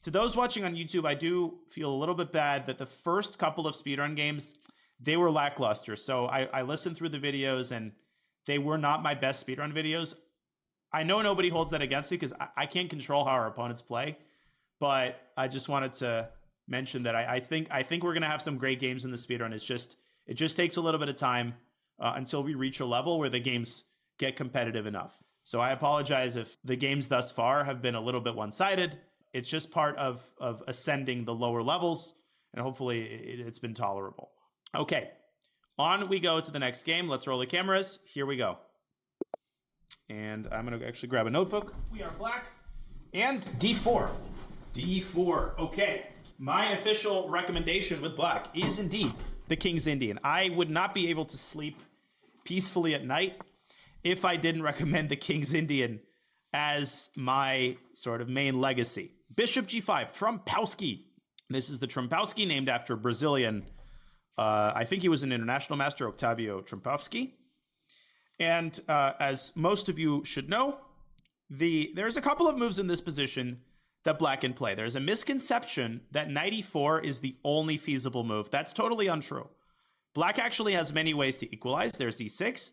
To those watching on YouTube, I do feel a little bit bad that the first couple of speedrun games, they were lackluster. So I listened through the videos and they were not my best speedrun videos. I know nobody holds that against me because I can't control how our opponents play. But I just wanted to mention that I think we're going to have some great games in the speedrun. It just takes a little bit of time until we reach a level where the games get competitive enough. So I apologize if the games thus far have been a little bit one-sided. It's just part of ascending the lower levels, and hopefully it's been tolerable. Okay, on we go to the next game. Let's roll the cameras. Here we go. And I'm going to actually grab a notebook. We are black. And D4. D4. Okay. My official recommendation with black is indeed the King's Indian. I would not be able to sleep peacefully at night if I didn't recommend the King's Indian as my sort of main legacy. Bishop G5, Trompowsky. This is the Trompowsky named after Brazilian, I think he was an international master, Octavio Trompowsky. And as most of you should know, there's a couple of moves in this position that black can play. There's a misconception that knight e4 is the only feasible move. That's totally untrue. Black actually has many ways to equalize. There's e6.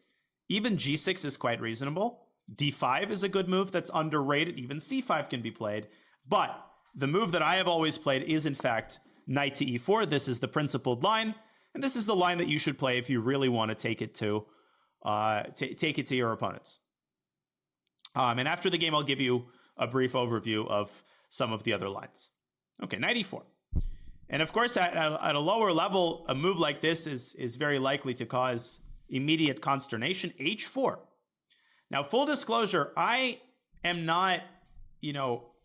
Even g6 is quite reasonable. d5 is a good move that's underrated. Even c5 can be played. But the move that I have always played is, in fact, knight to e4. This is the principled line. And this is the line that you should play if you really want to take it to your opponents. And after the game, I'll give you a brief overview of some of the other lines. Okay, knight e4. And of course, at a lower level, a move like this is very likely to cause immediate consternation. h4. Now, full disclosure, I am not,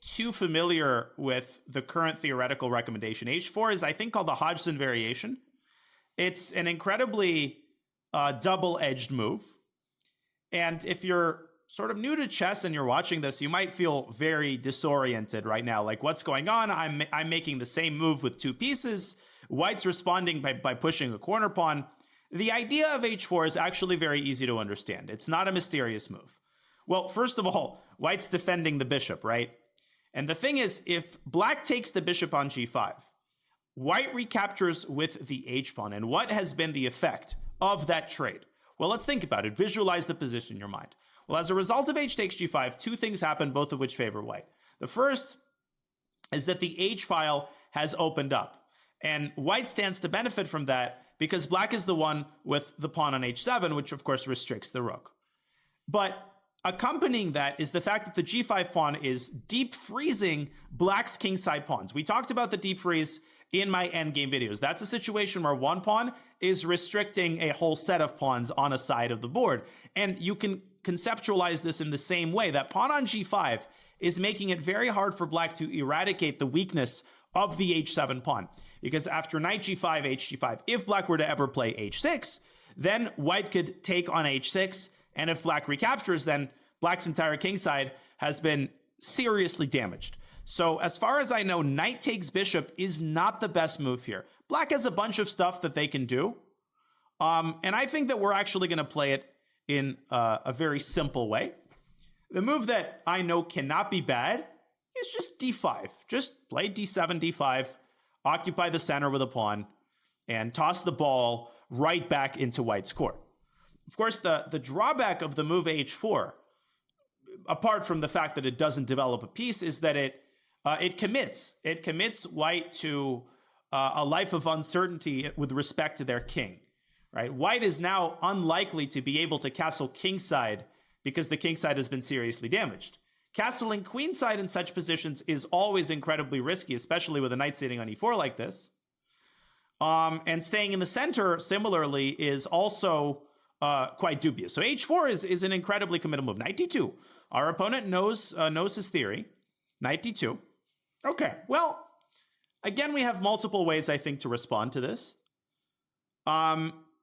too familiar with the current theoretical recommendation. h4 is, I think, called the Hodgson variation. It's an incredibly double-edged move. And if you're sort of new to chess and you're watching this, you might feel very disoriented right now. Like, what's going on? I'm making the same move with two pieces. White's responding by pushing a corner pawn. The idea of h4 is actually very easy to understand. It's not a mysterious move. Well, first of all, white's defending the bishop, right? And the thing is, if black takes the bishop on g5, white recaptures with the h-pawn. And what has been the effect of that trade? Well, let's think about it. Visualize the position in your mind. Well, as a result of h takes g5, two things happen, both of which favor white. The first is that the h file has opened up. And white stands to benefit from that because black is the one with the pawn on h7, which of course restricts the rook. But accompanying that is the fact that the g5 pawn is deep freezing black's kingside pawns. We talked about the deep freeze in my endgame videos. That's a situation where one pawn is restricting a whole set of pawns on a side of the board. And you can conceptualize this in the same way. That pawn on g5 is making it very hard for black to eradicate the weakness of the h7 pawn. Because after knight g5, hg5, if black were to ever play h6, then white could take on h6. And if black recaptures, then black's entire kingside has been seriously damaged. So as far as I know, knight takes bishop is not the best move here. Black has a bunch of stuff that they can do. And I think that we're actually going to play it in a very simple way. The move that I know cannot be bad is just d5. Just play d7, d5, occupy the center with a pawn, and toss the ball right back into white's court. Of course, the drawback of the move h4, apart from the fact that it doesn't develop a piece, is that it commits white to a life of uncertainty with respect to their king. Right? White is now unlikely to be able to castle kingside because the kingside has been seriously damaged. Castling queenside in such positions is always incredibly risky, especially with a knight sitting on e4 like this. And staying in the center, similarly, is also quite dubious. So h4 is an incredibly committal move. Knight d2. Our opponent knows his theory. Knight d2. Okay, well, again, we have multiple ways, I think, to respond to this.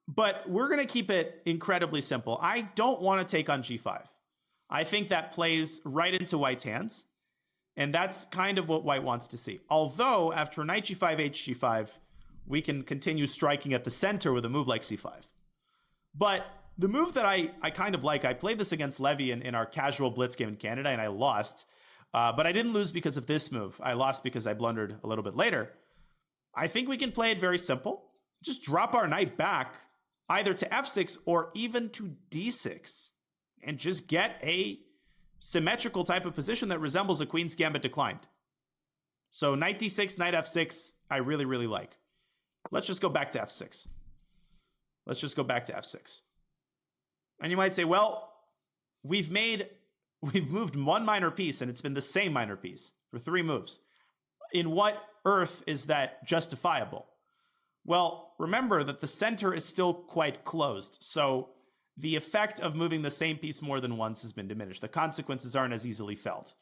But we're going to keep it incredibly simple. I don't want to take on g5. I think that plays right into white's hands. And that's kind of what white wants to see. Although, after knight g5, hg5, we can continue striking at the center with a move like c5. But the move that I kind of like, I played this against Levy in our casual blitz game in Canada, and I lost. But I didn't lose because of this move. I lost because I blundered a little bit later. I think we can play it very simple. Just drop our knight back either to f6 or even to d6 and just get a symmetrical type of position that resembles a queen's gambit declined. So knight d6, knight f6, I really, really like. Let's just go back to f6. Let's just go back to f6. And you might say, well, we've moved one minor piece and it's been the same minor piece for 3 moves. In what earth is that justifiable? Well, remember that the center is still quite closed. So the effect of moving the same piece more than once has been diminished. The consequences aren't as easily felt.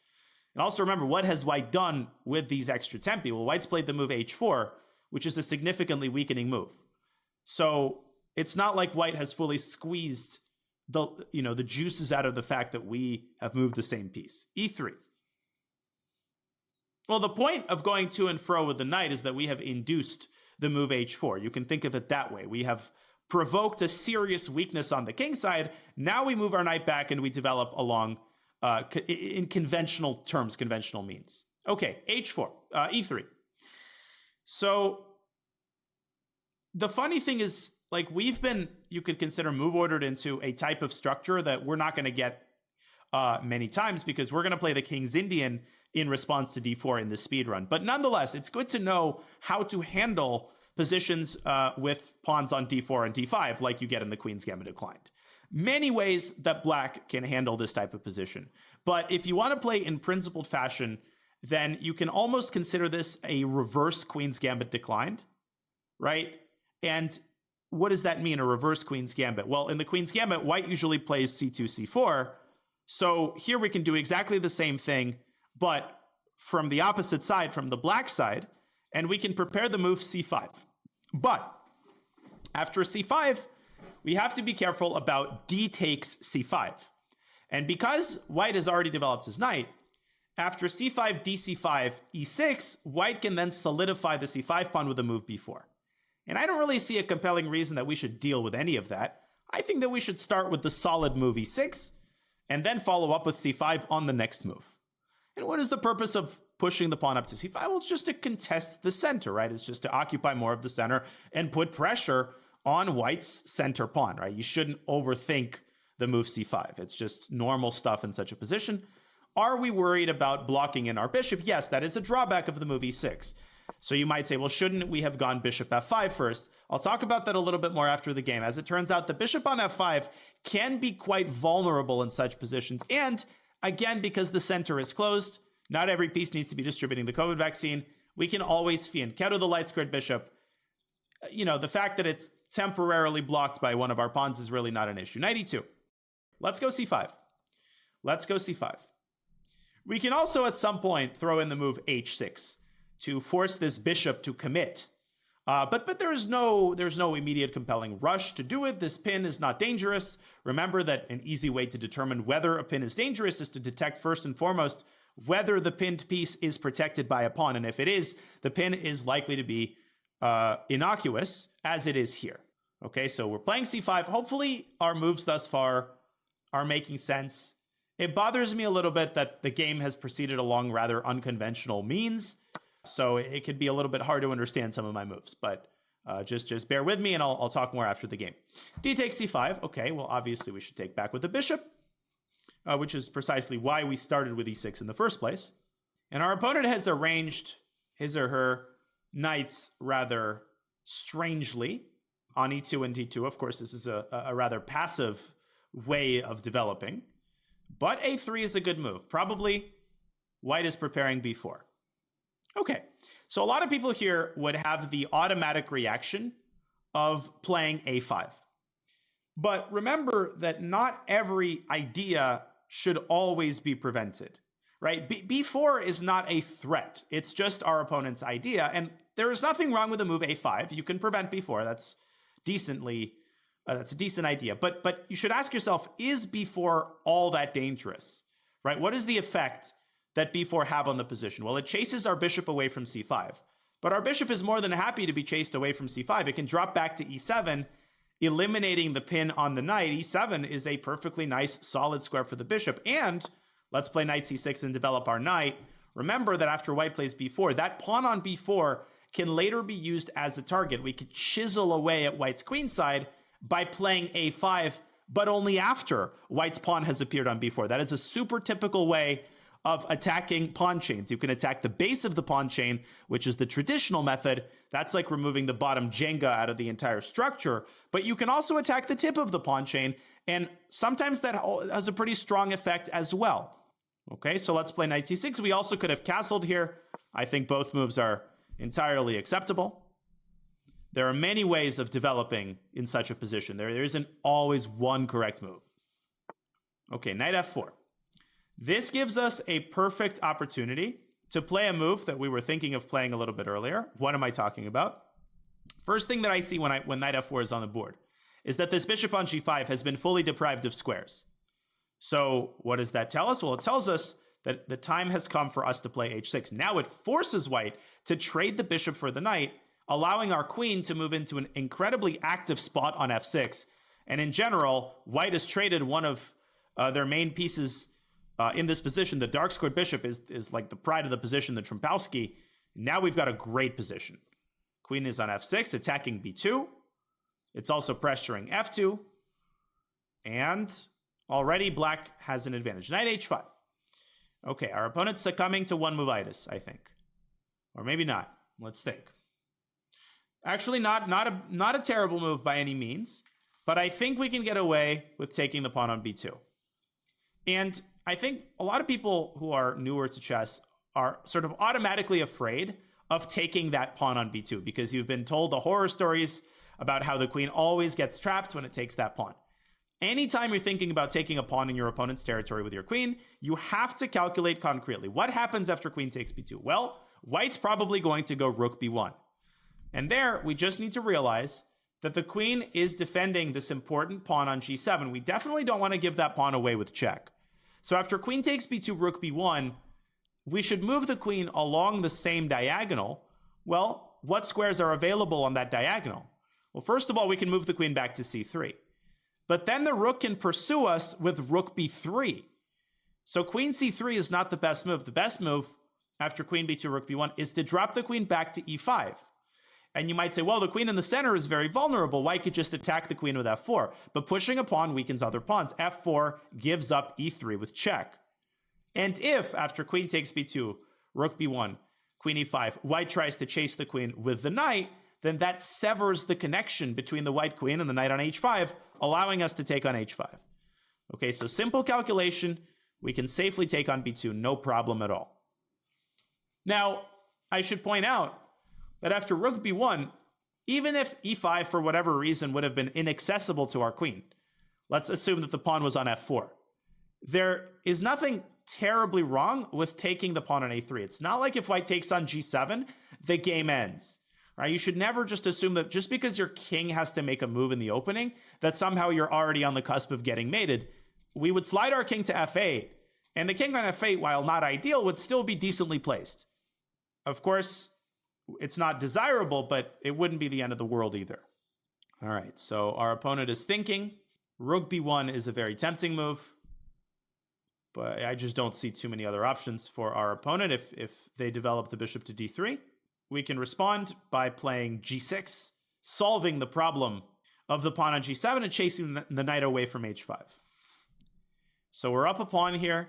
And also remember, what has white done with these extra tempi? Well, white's played the move h4, which is a significantly weakening move. So it's not like white has fully squeezed the juices out of the fact that we have moved the same piece. e3. Well, the point of going to and fro with the knight is that we have induced the move h4. You can think of it that way. We have provoked a serious weakness on the king side. Now we move our knight back and we develop along in conventional terms, conventional means. Okay, h4, e3. So the funny thing is, like, you could consider move ordered into a type of structure that we're not going to get many times because we're going to play the King's Indian in response to d4 in the speed run. But nonetheless, it's good to know how to handle positions with pawns on d4 and d5 like you get in the Queen's Gambit declined. Many ways that black can handle this type of position. But if you want to play in principled fashion, then you can almost consider this a reverse Queen's Gambit declined, right? And what does that mean, a reverse Queen's Gambit? Well, in the Queen's Gambit, white usually plays c2, c4. So here we can do exactly the same thing, but from the opposite side, from the black side, and we can prepare the move c5. But after c5, we have to be careful about d takes c5. And because white has already developed his knight, after c5, dc5, e6, white can then solidify the c5 pawn with a move b4. And I don't really see a compelling reason that we should deal with any of that. I think that we should start with the solid move e6 and then follow up with c5 on the next move. And what is the purpose of pushing the pawn up to c5? Well, it's just to contest the center, right? It's just to occupy more of the center and put pressure on white's center pawn, right? You shouldn't overthink the move c5. It's just normal stuff in such a position. Are we worried about blocking in our bishop? Yes, that is a drawback of the move e6. So you might say, well, shouldn't we have gone bishop f5 first? I'll talk about that a little bit more after the game. As it turns out, the bishop on f5 can be quite vulnerable in such positions. And again, because the center is closed, not every piece needs to be distributing the COVID vaccine. We can always fianchetto the light squared bishop. You know, the fact that it's temporarily blocked by one of our pawns is really not an issue. Knight e2. Let's go c5. Let's go c5. We can also at some point throw in the move h6 to force this bishop to commit. But there's no immediate compelling rush to do it. This pin is not dangerous. Remember that an easy way to determine whether a pin is dangerous is to detect first and foremost whether the pinned piece is protected by a pawn. And if it is, the pin is likely to be innocuous, as it is here. Okay, so we're playing c5. Hopefully our moves thus far are making sense. It bothers me a little bit that the game has proceeded along rather unconventional means. So it could be a little bit hard to understand some of my moves, but just bear with me and I'll talk more after the game. D takes c5. Okay, well, obviously we should take back with the bishop, which is precisely why we started with e6 in the first place. And our opponent has arranged his or her knights rather strangely on e2 and d2. Of course, this is a rather passive way of developing, but a3 is a good move. Probably white is preparing b4. Okay, so a lot of people here would have the automatic reaction of playing a5. But remember that not every idea should always be prevented, right? b4 is not a threat. It's just our opponent's idea. And there is nothing wrong with the move a5. You can prevent b4. That's a decent idea. But you should ask yourself, is b4 all that dangerous, right? What is the effect that b4 have on the position? Well, it chases our bishop away from c5, but our bishop is more than happy to be chased away from c5. It can drop back to e7, eliminating the pin on the knight. e7 is a perfectly nice solid square for the bishop, and Let's play knight c6 and develop our knight. Remember that after white plays b4, that pawn on b4 can later be used as a target. We could chisel away at white's queenside by playing a5, but only after white's pawn has appeared on b4. That is a super typical way of attacking pawn chains. You can attack the base of the pawn chain, which is the traditional method. That's like removing the bottom Jenga out of the entire structure. But you can also attack the tip of the pawn chain, and sometimes that has a pretty strong effect as well. Okay, so let's play knight c6. We also could have castled here. I think both moves are entirely acceptable. There are many ways of developing in such a position. There isn't always one correct move. Okay, knight f4. This gives us a perfect opportunity to play a move that we were thinking of playing a little bit earlier. What am I talking about? First thing that I see when knight f4 is on the board is that this bishop on g5 has been fully deprived of squares. So what does that tell us? Well, it tells us that the time has come for us to play h6. Now it forces white to trade the bishop for the knight, allowing our queen to move into an incredibly active spot on f6. And in general, white has traded one of their main pieces in this position. The dark squared bishop is like the pride of the position, the Trompowsky. Now we've got a great position. Queen is on f6, attacking b2. It's also pressuring f2. And already black has an advantage. Knight h5. Okay, our opponent's succumbing to one move-itis, I think. Or maybe not. Let's think. Actually, not a terrible move by any means, but I think we can get away with taking the pawn on b2. And I think a lot of people who are newer to chess are sort of automatically afraid of taking that pawn on b2 because you've been told the horror stories about how the queen always gets trapped when it takes that pawn. Anytime you're thinking about taking a pawn in your opponent's territory with your queen, you have to calculate concretely. What happens after queen takes b2? Well, white's probably going to go rook b1. And there, we just need to realize that the queen is defending this important pawn on g7. We definitely don't want to give that pawn away with check. So after queen takes b2, rook b1, we should move the queen along the same diagonal. Well, what squares are available on that diagonal? Well, first of all, we can move the queen back to c3. But then the rook can pursue us with rook b3. So queen c3 is not the best move. The best move after queen b2, rook b1 is to drop the queen back to e5. And you might say, well, the queen in the center is very vulnerable. White could just attack the queen with f4. But pushing a pawn weakens other pawns. f4 gives up e3 with check. And if, after queen takes b2, rook b1, queen e5, white tries to chase the queen with the knight, then that severs the connection between the white queen and the knight on h5, allowing us to take on h5. Okay, so simple calculation. We can safely take on b2, no problem at all. Now, I should point out that after rook b1, even if e5 for whatever reason would have been inaccessible to our queen, let's assume that the pawn was on f4, there is nothing terribly wrong with taking the pawn on a3. It's not like if white takes on g7, the game ends. Right? You should never just assume that just because your king has to make a move in the opening, that somehow you're already on the cusp of getting mated. We would slide our king to f8, and the king on f8, while not ideal, would still be decently placed. Of course, it's not desirable, but it wouldn't be the end of the world either. All right, so our opponent is thinking. Rook b1 is a very tempting move, but I just don't see too many other options for our opponent. If they develop the bishop to d3, we can respond by playing g6, solving the problem of the pawn on g7 and chasing the knight away from h5. So we're up a pawn here.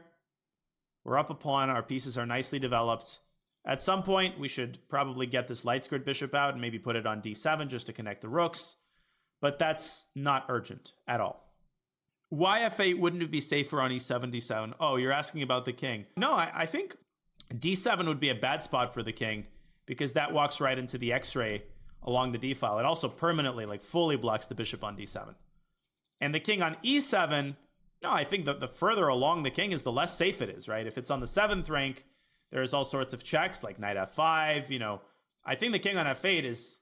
We're up a pawn. Our pieces are nicely developed. At some point, we should probably get this light squared bishop out and maybe put it on d7 just to connect the rooks. But that's not urgent at all. Why f8 wouldn't it be safer on e7, d7? Oh, you're asking about the king. No, I think d7 would be a bad spot for the king because that walks right into the x-ray along the d file. It also permanently, like fully blocks the bishop on d7. And the king on e7, no, I think that the further along the king is, the less safe it is, right? If it's on the 7th rank, there's all sorts of checks like knight f5. I think the king on f8 is,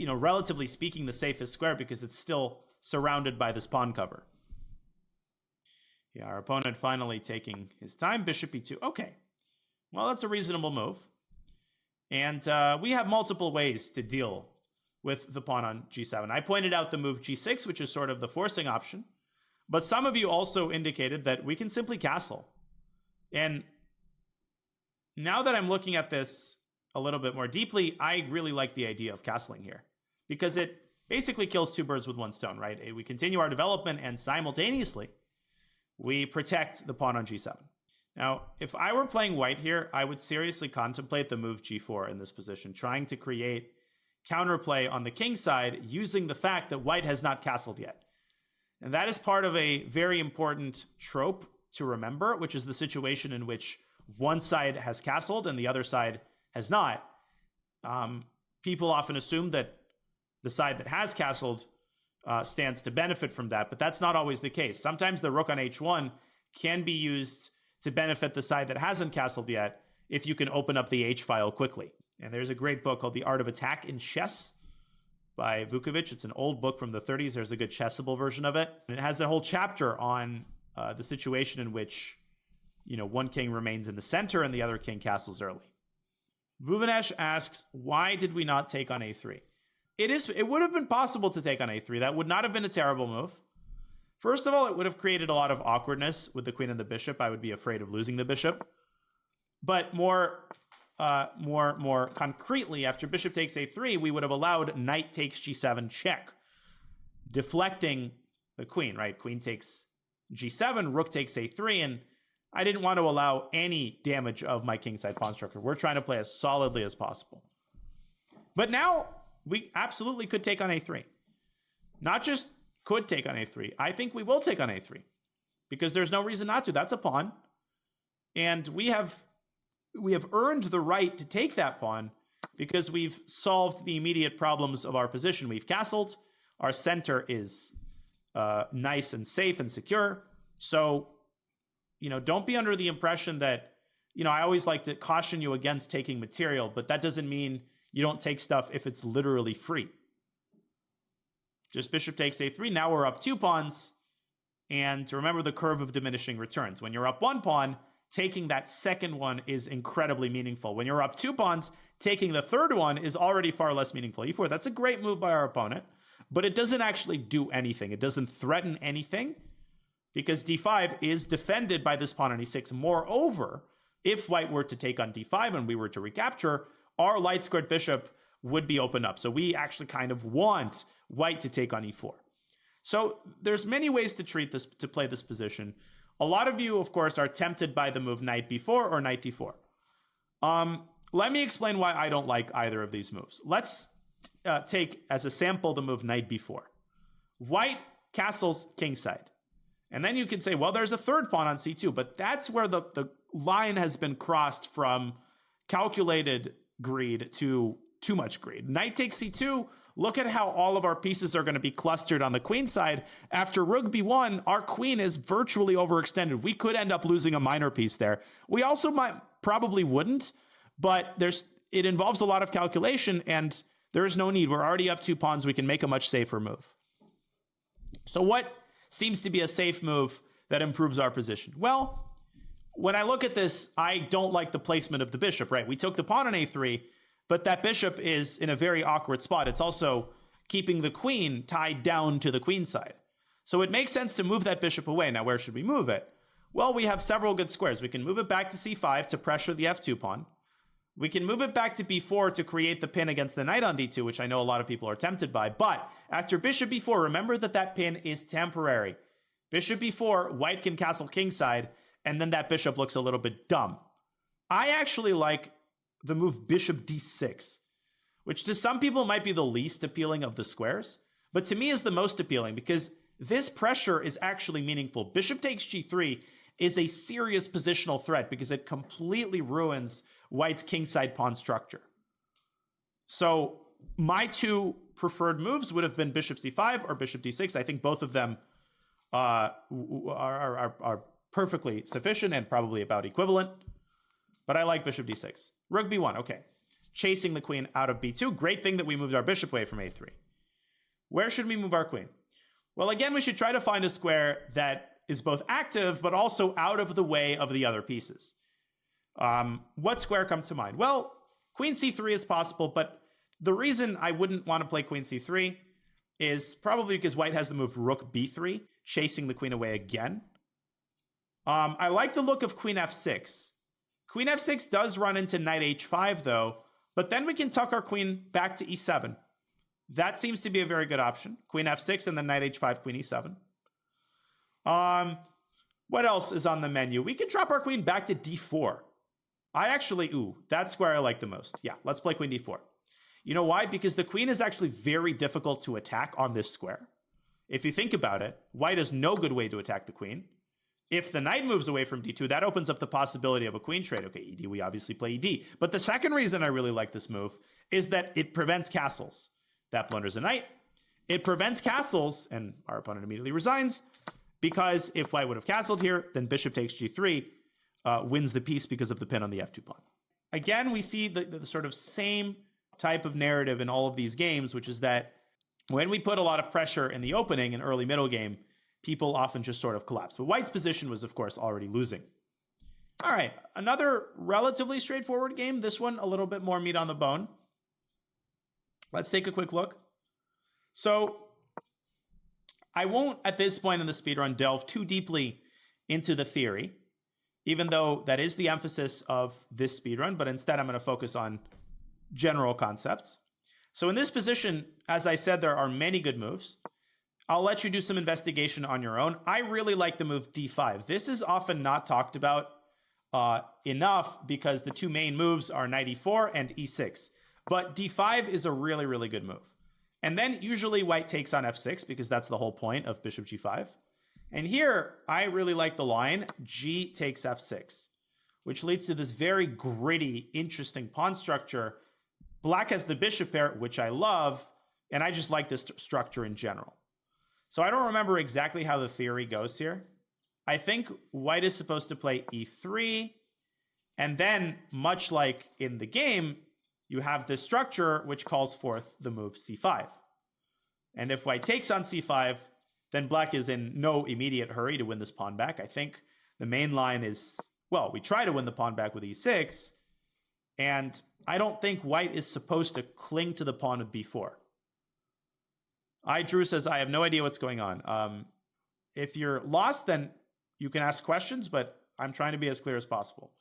relatively speaking, the safest square because it's still surrounded by this pawn cover. Yeah, our opponent finally taking his time. Bishop e2. Okay. Well, that's a reasonable move. And we have multiple ways to deal with the pawn on g7. I pointed out the move g6, which is sort of the forcing option. But some of you also indicated that we can simply castle. And now that I'm looking at this a little bit more deeply, I really like the idea of castling here because it basically kills two birds with one stone, right? We continue our development and simultaneously we protect the pawn on g7. Now, if I were playing white here, I would seriously contemplate the move g4 in this position, trying to create counterplay on the king side using the fact that white has not castled yet. And that is part of a very important trope to remember, which is the situation in which one side has castled and the other side has not. People often assume that the side that has castled stands to benefit from that, but that's not always the case. Sometimes the rook on h1 can be used to benefit the side that hasn't castled yet if you can open up the h file quickly. And there's a great book called The Art of Attack in Chess by Vukovic. It's an old book from the 30s. There's a good chessable version of it. And it has a whole chapter on the situation in which, one king remains in the center and the other king castles early. Bhuvanesh asks, why did we not take on a3? It would have been possible to take on a3. That would not have been a terrible move. First of all, it would have created a lot of awkwardness with the queen and the bishop. I would be afraid of losing the bishop. But more concretely, after bishop takes a3, we would have allowed knight takes g7 check, deflecting the queen, right? Queen takes g7, rook takes a3, and I didn't want to allow any damage of my kingside pawn structure. We're trying to play as solidly as possible. But now we absolutely could take on a3. Not just could take on a3. I think we will take on a3 because there's no reason not to. That's a pawn. And we have earned the right to take that pawn because we've solved the immediate problems of our position. We've castled. Our center is nice and safe and secure. So, don't be under the impression that, I always like to caution you against taking material, but that doesn't mean you don't take stuff if it's literally free. Just bishop takes a3. Now we're up 2 pawns. And remember the curve of diminishing returns. When you're up 1 pawn, taking that second one is incredibly meaningful. When you're up 2 pawns, taking the third one is already far less meaningful. e4, that's a great move by our opponent, but it doesn't actually do anything. It doesn't threaten anything because d5 is defended by this pawn on e6. Moreover, if white were to take on d5 and we were to recapture, our light squared bishop would be opened up. So we actually kind of want white to take on e4. So there's many ways to play this position. A lot of you, of course, are tempted by the move knight b4 or knight d4. Let me explain why I don't like either of these moves. Let's take as a sample the move knight b4. White castles kingside. And then you can say, well, there's a third pawn on c2, but that's where the line has been crossed from calculated greed to too much greed. Knight takes c2. Look at how all of our pieces are going to be clustered on the queen side. After rook b1, our queen is virtually overextended. We could end up losing a minor piece there. We also probably wouldn't, but it involves a lot of calculation, and there is no need. We're already up 2 pawns. We can make a much safer move. So what seems to be a safe move that improves our position? Well, when I look at this, I don't like the placement of the bishop, right? We took the pawn on a3, but that bishop is in a very awkward spot. It's also keeping the queen tied down to the queen side. So it makes sense to move that bishop away. Now, where should we move it? Well, we have several good squares. We can move it back to c5 to pressure the f2 pawn. We can move it back to b4 to create the pin against the knight on d2, which I know a lot of people are tempted by. But after bishop b4, remember that pin is temporary. Bishop b4, white can castle kingside, and then that bishop looks a little bit dumb. I actually like the move bishop d6, which to some people might be the least appealing of the squares, but to me is the most appealing because this pressure is actually meaningful. Bishop takes g3 is a serious positional threat because it completely ruins white's kingside pawn structure. So my 2 preferred moves would have been bishop c5 or bishop d6. I think both of them are perfectly sufficient and probably about equivalent, but I like bishop d6. Rook b1, okay. Chasing the queen out of b2. Great thing that we moved our bishop away from a3. Where should we move our queen? Well, again, we should try to find a square that is both active, but also out of the way of the other pieces. What square comes to mind? Well, queen c3 is possible, but the reason I wouldn't want to play queen c3 is probably because white has the move rook b3, chasing the queen away again. I like the look of queen f6. Queen f6 does run into knight h5 though, but then we can tuck our queen back to e7. That seems to be a very good option. Queen f6 and then knight h5, queen e7. What else is on the menu? We can drop our queen back to d4. That square I like the most. Yeah, let's play queen d4. You know why? Because the queen is actually very difficult to attack on this square. If you think about it, white has no good way to attack the queen. If the knight moves away from d2, that opens up the possibility of a queen trade. Okay, ed, we obviously play ed. But the second reason I really like this move is that it prevents castles. That blunders a knight. It prevents castles, and our opponent immediately resigns, because if white would have castled here, then bishop takes g3, wins the piece because of the pin on the f2 pawn. Again, we see the sort of same type of narrative in all of these games, which is that when we put a lot of pressure in the opening and early middle game, people often just sort of collapse. But white's position was, of course, already losing. All right, another relatively straightforward game. This one, a little bit more meat on the bone. Let's take a quick look. So I won't, at this point in the speedrun, delve too deeply into the theory, even though that is the emphasis of this speedrun, but instead I'm going to focus on general concepts. So in this position, as I said, there are many good moves. I'll let you do some investigation on your own. I really like the move d5. This is often not talked about enough because the two main moves are knight e4 and e6. But d5 is a really, really good move. And then usually white takes on f6 because that's the whole point of bishop g5. And here, I really like the line g takes f6, which leads to this very gritty, interesting pawn structure. Black has the bishop pair, which I love, and I just like this structure in general. So I don't remember exactly how the theory goes here. I think white is supposed to play e3, and then, much like in the game, you have this structure which calls forth the move c5. And if white takes on c5, then black is in no immediate hurry to win this pawn back. I think the main line is, well, we try to win the pawn back with e6, and I don't think white is supposed to cling to the pawn with b4. Drew says, I have no idea what's going on. If you're lost, then you can ask questions, but I'm trying to be as clear as possible.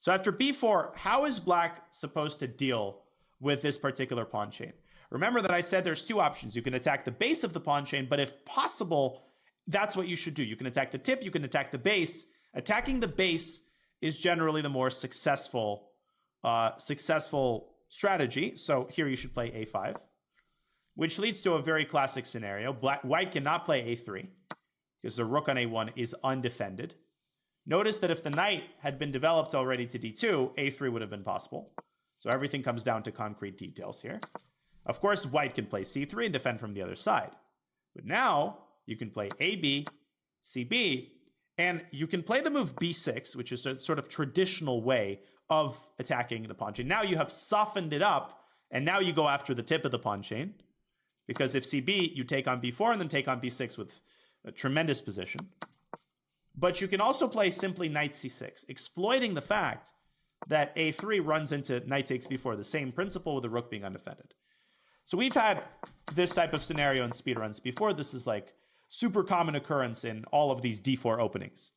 So after b4, how is black supposed to deal with this particular pawn chain? Remember that I said there's two options. You can attack the base of the pawn chain, but if possible, that's what you should do. You can attack the tip, you can attack the base. Attacking the base is generally the more successful strategy. So here you should play a5, which leads to a very classic scenario. White cannot play a3 because the rook on a1 is undefended. Notice that if the knight had been developed already to d2, a3 would have been possible. So everything comes down to concrete details here. Of course, white can play c3 and defend from the other side. But now you can play ab, cb, and you can play the move b6, which is a sort of traditional way of attacking the pawn chain. Now you have softened it up, and now you go after the tip of the pawn chain. Because if cb, you take on b4 and then take on b6 with a tremendous position. But you can also play simply knight c6, exploiting the fact that a3 runs into knight takes b4, the same principle with the rook being undefended. So we've had this type of scenario in speedruns before. This is like super common occurrence in all of these d4 openings.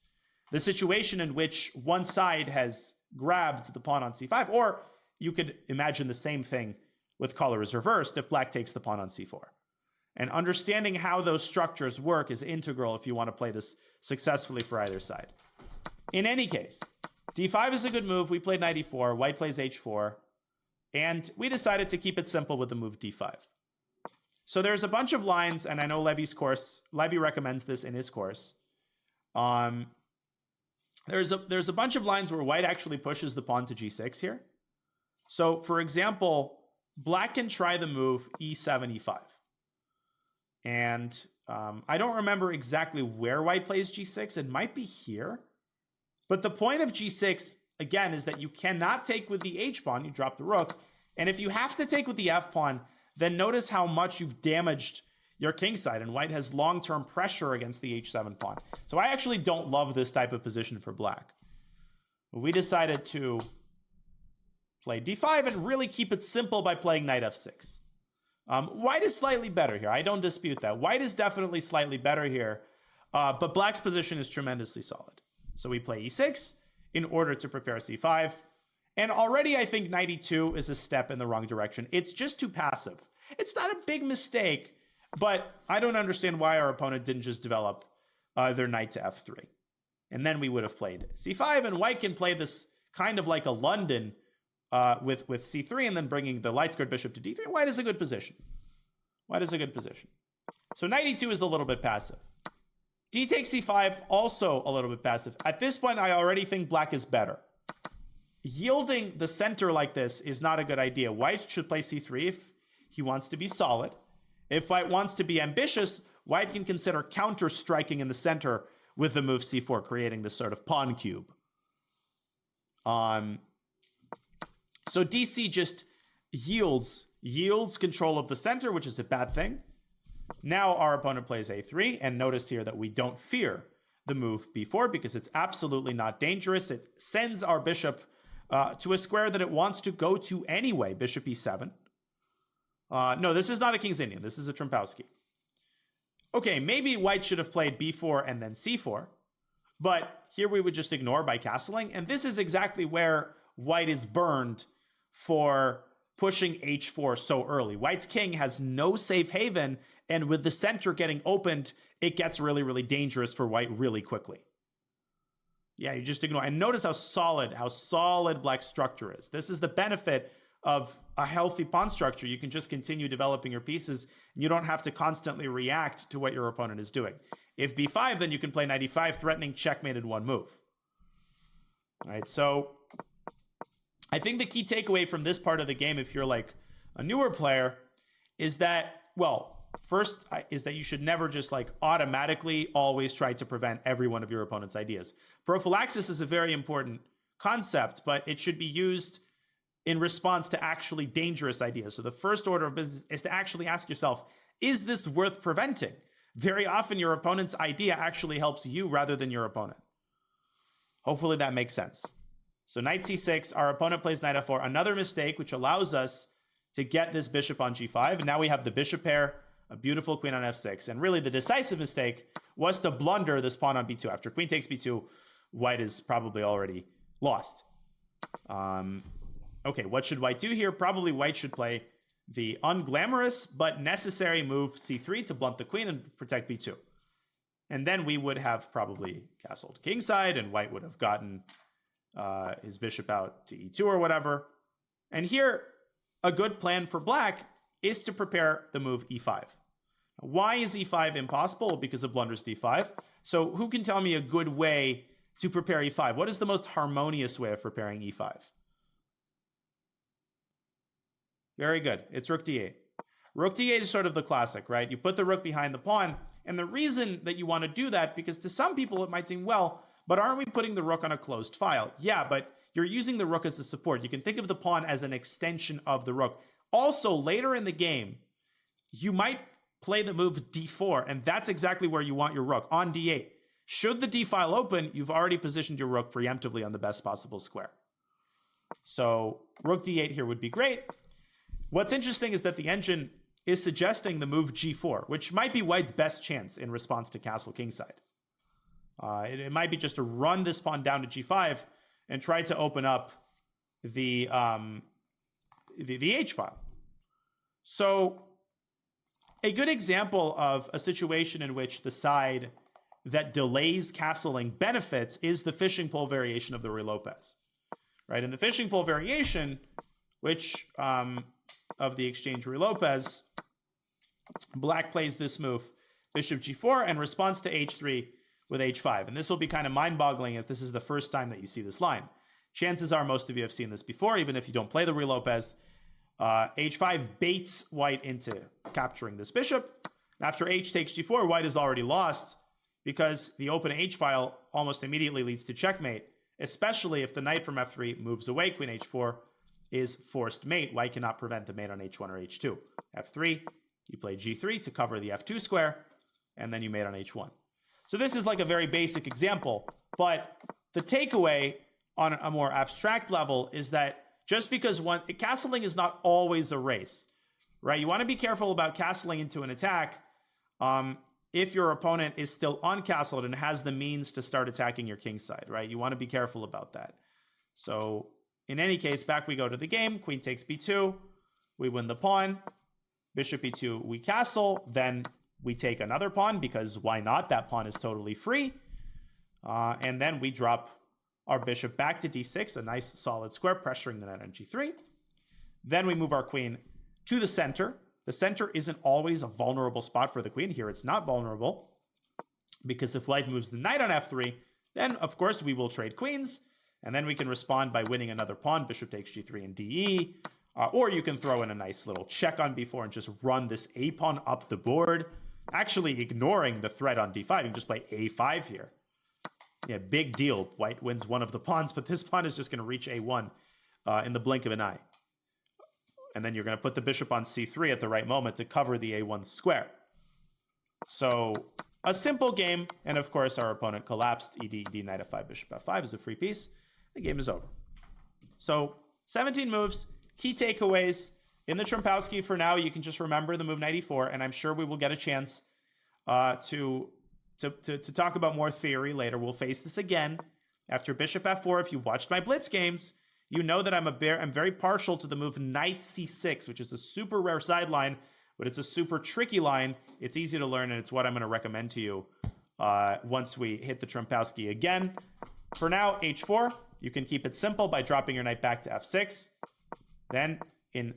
The situation in which one side has grabbed the pawn on c5, or you could imagine the same thing with colors reversed if black takes the pawn on c4. And understanding how those structures work is integral if you want to play this successfully for either side. In any case, d5 is a good move. We played knight e4, white plays h4, and we decided to keep it simple with the move d5. So there's a bunch of lines, and I know Levy recommends this in his course. There's a bunch of lines where white actually pushes the pawn to g6 here. So, for example, black can try the move e7, e5. And I don't remember exactly where white plays g6. It might be here. But the point of g6, again, is that you cannot take with the h-pawn. You drop the rook. And if you have to take with the f-pawn, then notice how much you've damaged your king side. And white has long-term pressure against the h7 pawn. So I actually don't love this type of position for black. We decided to play d5 and really keep it simple by playing knight f6. White is slightly better here. I don't dispute that. White is definitely slightly better here, but black's position is tremendously solid. So we play e6 in order to prepare c5. And already I think knight e2 is a step in the wrong direction. It's just too passive. It's not a big mistake, but I don't understand why our opponent didn't just develop their knight to f3. And then we would have played c5, and white can play this kind of like a London with c3 and then bringing the light-squared bishop to d3. White is a good position. White is a good position. So knight e2 is a little bit passive. D takes c5, also a little bit passive. At this point, I already think black is better. Yielding the center like this is not a good idea. White should play c3 if he wants to be solid. If white wants to be ambitious, white can consider counter-striking in the center with the move c4, creating this sort of pawn cube. So DC just yields control of the center, which is a bad thing. Now our opponent plays a3, and notice here that we don't fear the move b4 because it's absolutely not dangerous. It sends our bishop to a square that it wants to go to anyway, bishop e7. No, this is not a King's Indian. This is a Trompowsky. Okay, maybe white should have played b4 and then c4, but here we would just ignore by castling, and this is exactly where white is burned for pushing h4 so early. White's king has no safe haven, and with the center getting opened, it gets really, really dangerous for white really quickly. Yeah, you just ignore. And notice how solid black's structure is. This is the benefit of a healthy pawn structure. You can just continue developing your pieces, and you don't have to constantly react to what your opponent is doing. If b5, then you can play knight e5, threatening checkmate in one move. All right, so I think the key takeaway from this part of the game, if you're like a newer player, is that, well, first is that you should never just like automatically always try to prevent every one of your opponent's ideas. Prophylaxis is a very important concept, but it should be used in response to actually dangerous ideas. So the first order of business is to actually ask yourself, is this worth preventing? Very often your opponent's idea actually helps you rather than your opponent. Hopefully that makes sense. So knight c6, our opponent plays knight f4, another mistake which allows us to get this bishop on g5. And now we have the bishop pair, a beautiful queen on f6. And really the decisive mistake was to blunder this pawn on b2. After queen takes b2, white is probably already lost. Okay, what should white do here? Probably white should play the unglamorous but necessary move c3 to blunt the queen and protect b2. And then we would have probably castled kingside, and white would have gotten his bishop out to e2 or whatever. And here, a good plan for black is to prepare the move e5. Why is e5 impossible? Because of blunders d5. So who can tell me a good way to prepare e5? What is the most harmonious way of preparing e5? Very good. It's rook d8. Rook d8 is sort of the classic, right? You put the rook behind the pawn, and the reason that you want to do that, because to some people it might seem, well, but aren't we putting the rook on a closed file? Yeah, but you're using the rook as a support. You can think of the pawn as an extension of the rook. Also, later in the game, you might play the move d4, and that's exactly where you want your rook, on d8. Should the d file open, you've already positioned your rook preemptively on the best possible square. So rook d8 here would be great. What's interesting is that the engine is suggesting the move g4, which might be white's best chance in response to castle kingside. It might be just to run this pawn down to g5 and try to open up the h-file. So a good example of a situation in which the side that delays castling benefits is the fishing pole variation of the Ruy-Lopez. Right? In the fishing pole variation, which of the exchange Ruy-Lopez, black plays this move, bishop g4, and responds to h3 with h5. And this will be kind of mind-boggling if this is the first time that you see this line. Chances are most of you have seen this before, even if you don't play the Ruy-Lopez. h5 baits white into capturing this bishop. After h takes g4, white is already lost because the open h-file almost immediately leads to checkmate, especially if the knight from f3 moves away. Queen h4 is forced mate. White cannot prevent the mate on h1 or h2. f3, you play g3 to cover the f2 square, and then you mate on h1. So this is like a very basic example, but the takeaway on a more abstract level is that just because castling is not always a race, right? You want to be careful about castling into an attack if your opponent is still uncastled and has the means to start attacking your king side, right? You want to be careful about that. So in any case, back we go to the game. Queen takes b2. We win the pawn. Bishop e2, we castle. Then we take another pawn because why not? That pawn is totally free. And then we drop our bishop back to d6, a nice solid square, pressuring the knight on g3. Then we move our queen to the center. The center isn't always a vulnerable spot for the queen. Here it's not vulnerable because if white moves the knight on f3, then of course we will trade queens, and then we can respond by winning another pawn. Bishop takes g3 and de, or you can throw in a nice little check on b4 and just run this a pawn up the board, actually ignoring the threat on d5. You can just play a5 here. Yeah, big deal. White wins one of the pawns, but this pawn is just going to reach a1 in the blink of an eye. And then you're going to put the bishop on c3 at the right moment to cover the a1 square. So a simple game. And of course, our opponent collapsed. Ed, knight f5, bishop f5 is a free piece. The game is over. So 17 moves, key takeaways. In the Trompowsky, for now, you can just remember the move knight e4, and I'm sure we will get a chance to talk about more theory later. We'll face this again after bishop f4. If you've watched my blitz games, you know that I'm very partial to the move knight c6, which is a super rare sideline, but it's a super tricky line. It's easy to learn, and it's what I'm going to recommend to you once we hit the Trompowsky again. For now, h4. You can keep it simple by dropping your knight back to f6. Then in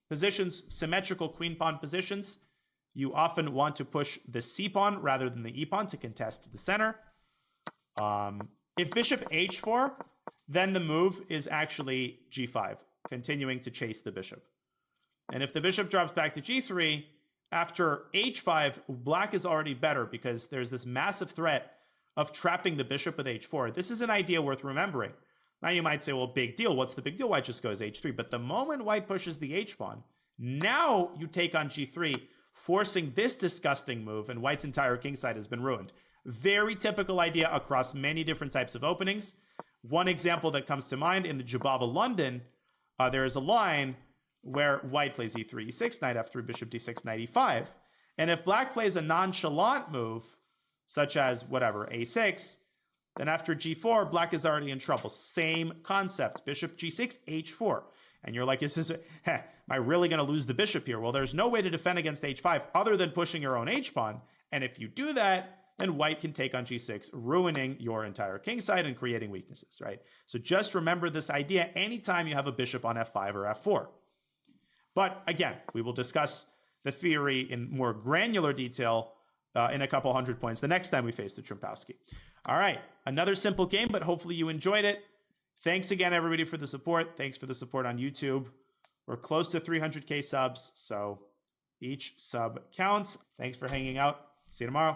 positions, symmetrical queen pawn positions, you often want to push the c pawn rather than the e pawn to contest the center. If bishop h4, then the move is actually g5, continuing to chase the bishop. And if the bishop drops back to g3, after h5, black is already better because there's this massive threat of trapping the bishop with h4. This is an idea worth remembering. Now you might say, well, big deal. What's the big deal? White just goes h3. But the moment white pushes the h pawn, now you take on g3, forcing this disgusting move, and white's entire king side has been ruined. Very typical idea across many different types of openings. One example that comes to mind in the Jabava London, there is a line where white plays e3, e6, knight f3, bishop d6, knight e5. And if black plays a nonchalant move, such as whatever, a6, then after g4, black is already in trouble. Same concept, bishop g6, h4. And you're like, am I really going to lose the bishop here? Well, there's no way to defend against h5 other than pushing your own h-pawn. And if you do that, then white can take on g6, ruining your entire king side and creating weaknesses, right? So just remember this idea anytime you have a bishop on f5 or f4. But again, we will discuss the theory in more granular detail in a couple hundred points the next time we face the Trompowsky. All right, another simple game, but hopefully you enjoyed it. Thanks again, everybody, for the support. Thanks for the support on YouTube. We're close to 300K subs, so each sub counts. Thanks for hanging out. See you tomorrow.